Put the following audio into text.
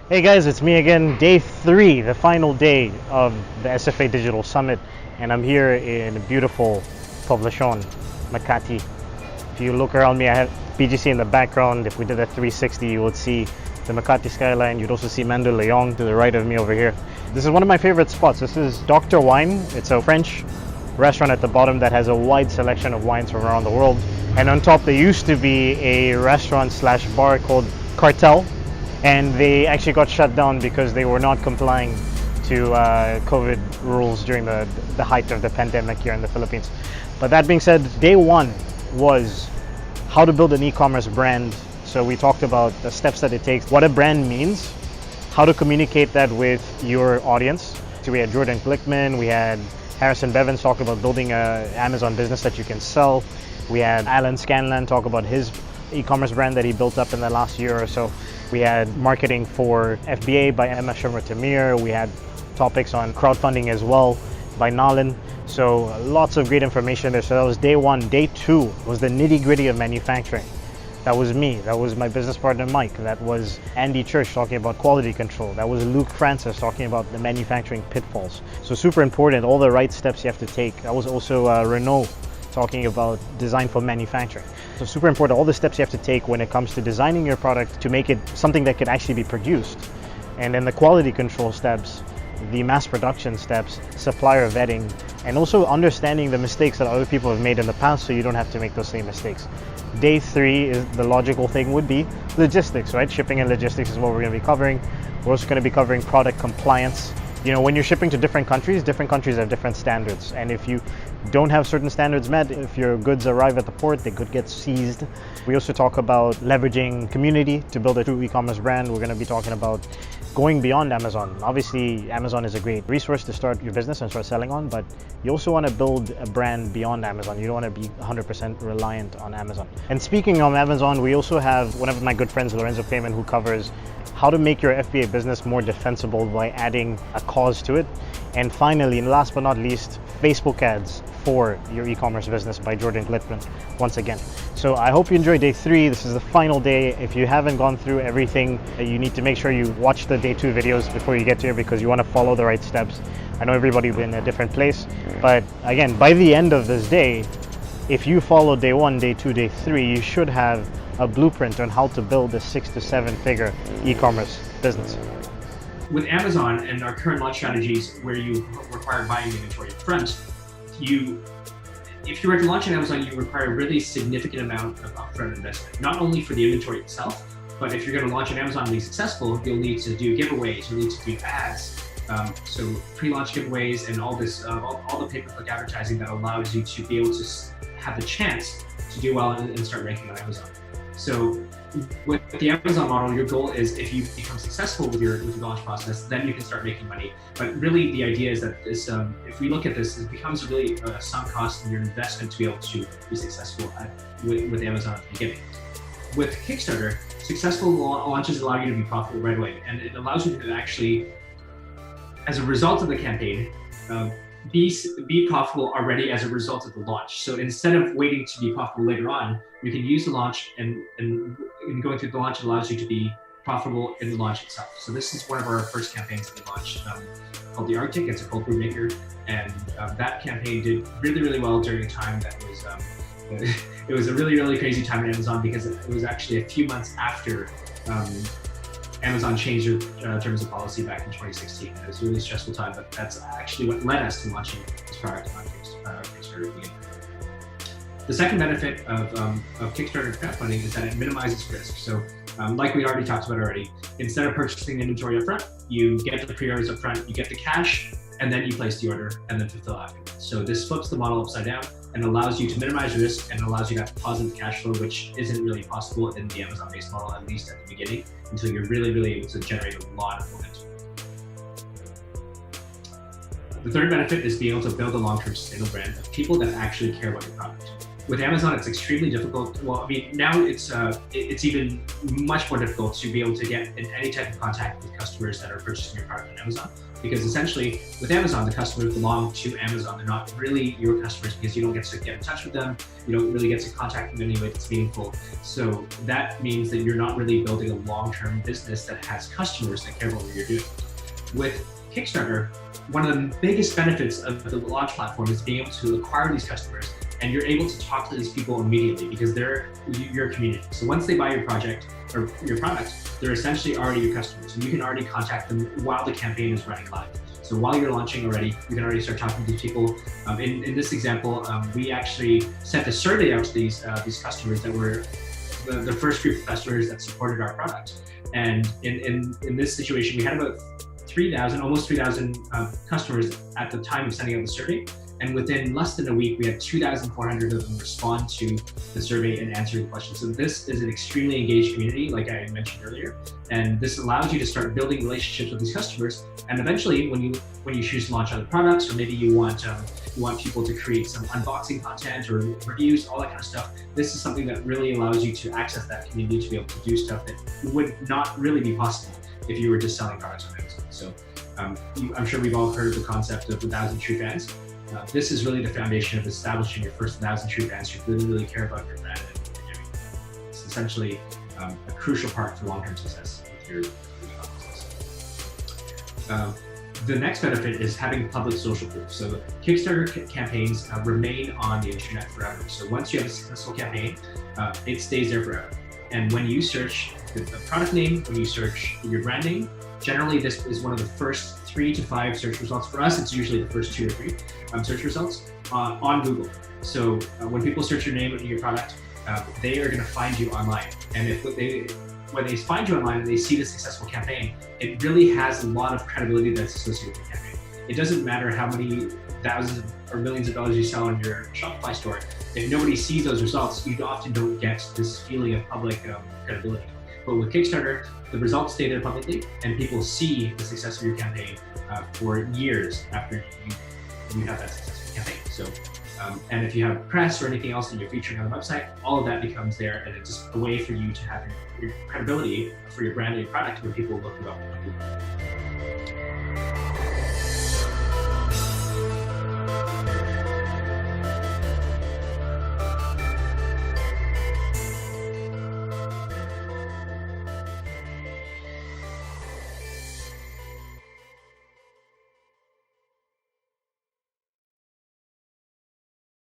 Hey guys, it's me again. Day 3, the final day of the SFA Digital Summit, and I'm here in beautiful Poblacion, Makati. If you look around me, I have BGC in the background. If we did a 360, you would see the Makati skyline. You'd also see Mandaluyong to the right of me over here. This is one of my favorite spots. This is Dr. Wine. It's a French restaurant at the bottom that has a wide selection of wines from around the world. And on top, there used to be a restaurant slash bar called Cartel, and they actually got shut down because they were not complying to COVID rules during the height of the pandemic here in the Philippines. But that being said, day 1 was how to build an e-commerce brand. So we talked about the steps that it takes, what a brand means, how to communicate that with your audience. So we had Jordan Glickman, we had Harrison Bevins talk about building an Amazon business that you can sell. We had Alan Scanlan talk about his e-commerce brand that he built up in the last year or so. We had marketing for FBA by Emma Shermer-Tamir. We had topics on crowdfunding as well by Nalan. So lots of great information there. So that was day 1. Day 2 was the nitty-gritty of manufacturing. That was me. That was my business partner Mike. That was Andy Church talking about quality control. That was Luke Francis talking about the manufacturing pitfalls. So super important, all the right steps you have to take. That was also Renault talking about design for manufacturing. So super important, all the steps you have to take when it comes to designing your product to make it something that could actually be produced. And then the quality control steps, the mass production steps, supplier vetting, and also understanding the mistakes that other people have made in the past so you don't have to make those same mistakes. Day 3 is the logical thing would be logistics, right? Shipping and logistics is what we're going to be covering. We're also going to be covering product compliance. You know, when you're shipping to different countries have different standards. And if you don't have certain standards met, if your goods arrive at the port, they could get seized. We also talk about leveraging community to build a true e-commerce brand. We're going to be talking about going beyond Amazon. Obviously, Amazon is a great resource to start your business and start selling on, but you also want to build a brand beyond Amazon. You don't want to be 100% reliant on Amazon. And speaking of Amazon, we also have one of my good friends, Lorenzo Payman, who covers how to make your FBA business more defensible by adding a cause to it. And finally, and last but not least, Facebook ads for your e-commerce business by Jordan Glickman once again. So I hope you enjoyed day 3. This is the final day. If you haven't gone through everything, you need to make sure you watch the day 2 videos before you get here because you want to follow the right steps. I know everybody will be in a different place, but again, by the end of this day, if you follow day 1, day 2, day 3, you should have a blueprint on how to build a 6 to 7 figure e-commerce business. With Amazon and our current launch strategies where you require buying inventory up front, if you were to launch on Amazon, you require a really significant amount of upfront investment, not only for the inventory itself, but if you're going to launch on Amazon and be successful, you'll need to do giveaways, you'll need to do ads, so pre-launch giveaways and all this, all the pay-per-click advertising that allows you to be able to have the chance to do well and start ranking on Amazon. So with the Amazon model, your goal is if you become successful with your launch process, then you can start making money. But really the idea is that this, if we look at this, it becomes really a sunk cost in your investment to be able to be successful with Amazon at the beginning. With Kickstarter, successful launches allow you to be profitable right away. And it allows you to actually, as a result of the campaign, be profitable already as a result of the launch. So instead of waiting to be profitable later on, you can use the launch and going through the launch allows you to be profitable in the launch itself. So this is one of our first campaigns that we launched called the Arctic. It's a cold brew maker, and that campaign did really, really well during a time that was it was a really, really crazy time at Amazon because it was actually a few months after Amazon changed their terms of policy back in 2016. It was a really stressful time, but that's actually what led us to launching this product on Kickstarter again. The second benefit of Kickstarter crowdfunding is that it minimizes risk. So like we already talked about already, instead of purchasing inventory up front, you get the pre-orders up front, you get the cash, and then you place the order and then fulfill afterwards. So this flips the model upside down and allows you to minimize risk and allows you to have positive cash flow, which isn't really possible in the Amazon-based model, at least at the beginning, until you're really, really able to generate a lot of momentum. The third benefit is being able to build a long-term sustainable brand of people that actually care about your product. With Amazon, it's extremely difficult. Well, I mean, now it's even much more difficult to be able to get in any type of contact with customers that are purchasing your product on Amazon. because essentially with Amazon, the customers belong to Amazon. They're not really your customers because you don't get to get in touch with them. You don't really get to contact them in any way that's meaningful. So that means that you're not really building a long-term business that has customers that care about what you're doing. With Kickstarter, one of the biggest benefits of the launch platform is being able to acquire these customers, and you're able to talk to these people immediately because they're your community. So once they buy your project or your product, they're essentially already your customers, and you can already contact them while the campaign is running live. So while you're launching already, you can already start talking to these people. In this example, we actually sent a survey out to these customers that were the first group of customers that supported our product. And in this situation, we had about 3,000, almost 3,000 customers at the time of sending out the survey. And within less than a week, we had 2,400 of them respond to the survey and answer the questions. So this is an extremely engaged community, like I mentioned earlier. And this allows you to start building relationships with these customers. And eventually, when you choose to launch other products, or maybe you want people to create some unboxing content or reviews, all that kind of stuff, this is something that really allows you to access that community to be able to do stuff that would not really be possible if you were just selling products on Amazon. So I'm sure we've all heard of the concept of 1,000 true fans. This is really the foundation of establishing your first 1,000 true fans who really care about your brand and what you're doing. It's essentially a crucial part for long-term success with your business. The next benefit is having public social proof. So Kickstarter campaigns remain on the internet forever. So once you have a successful campaign, it stays there forever. And when you search the product name, when you search your brand name, generally this is one of the first 3 to 5 search results. For us, it's usually the first 2 or 3 search results on Google. So when people search your name or your product, they are going to find you online. And when they find you online and they see the successful campaign, it really has a lot of credibility that's associated with the campaign. It doesn't matter how many thousands or millions of dollars you sell on your Shopify store. If nobody sees those results, you often don't get this feeling of public credibility. But with Kickstarter, the results stay there publicly, and people see the success of your campaign for years after you have that successful campaign. So, and if you have press or anything else that you're featuring on the website, all of that becomes there, and it's just a way for you to have your credibility for your brand and your product when people look you up on Google.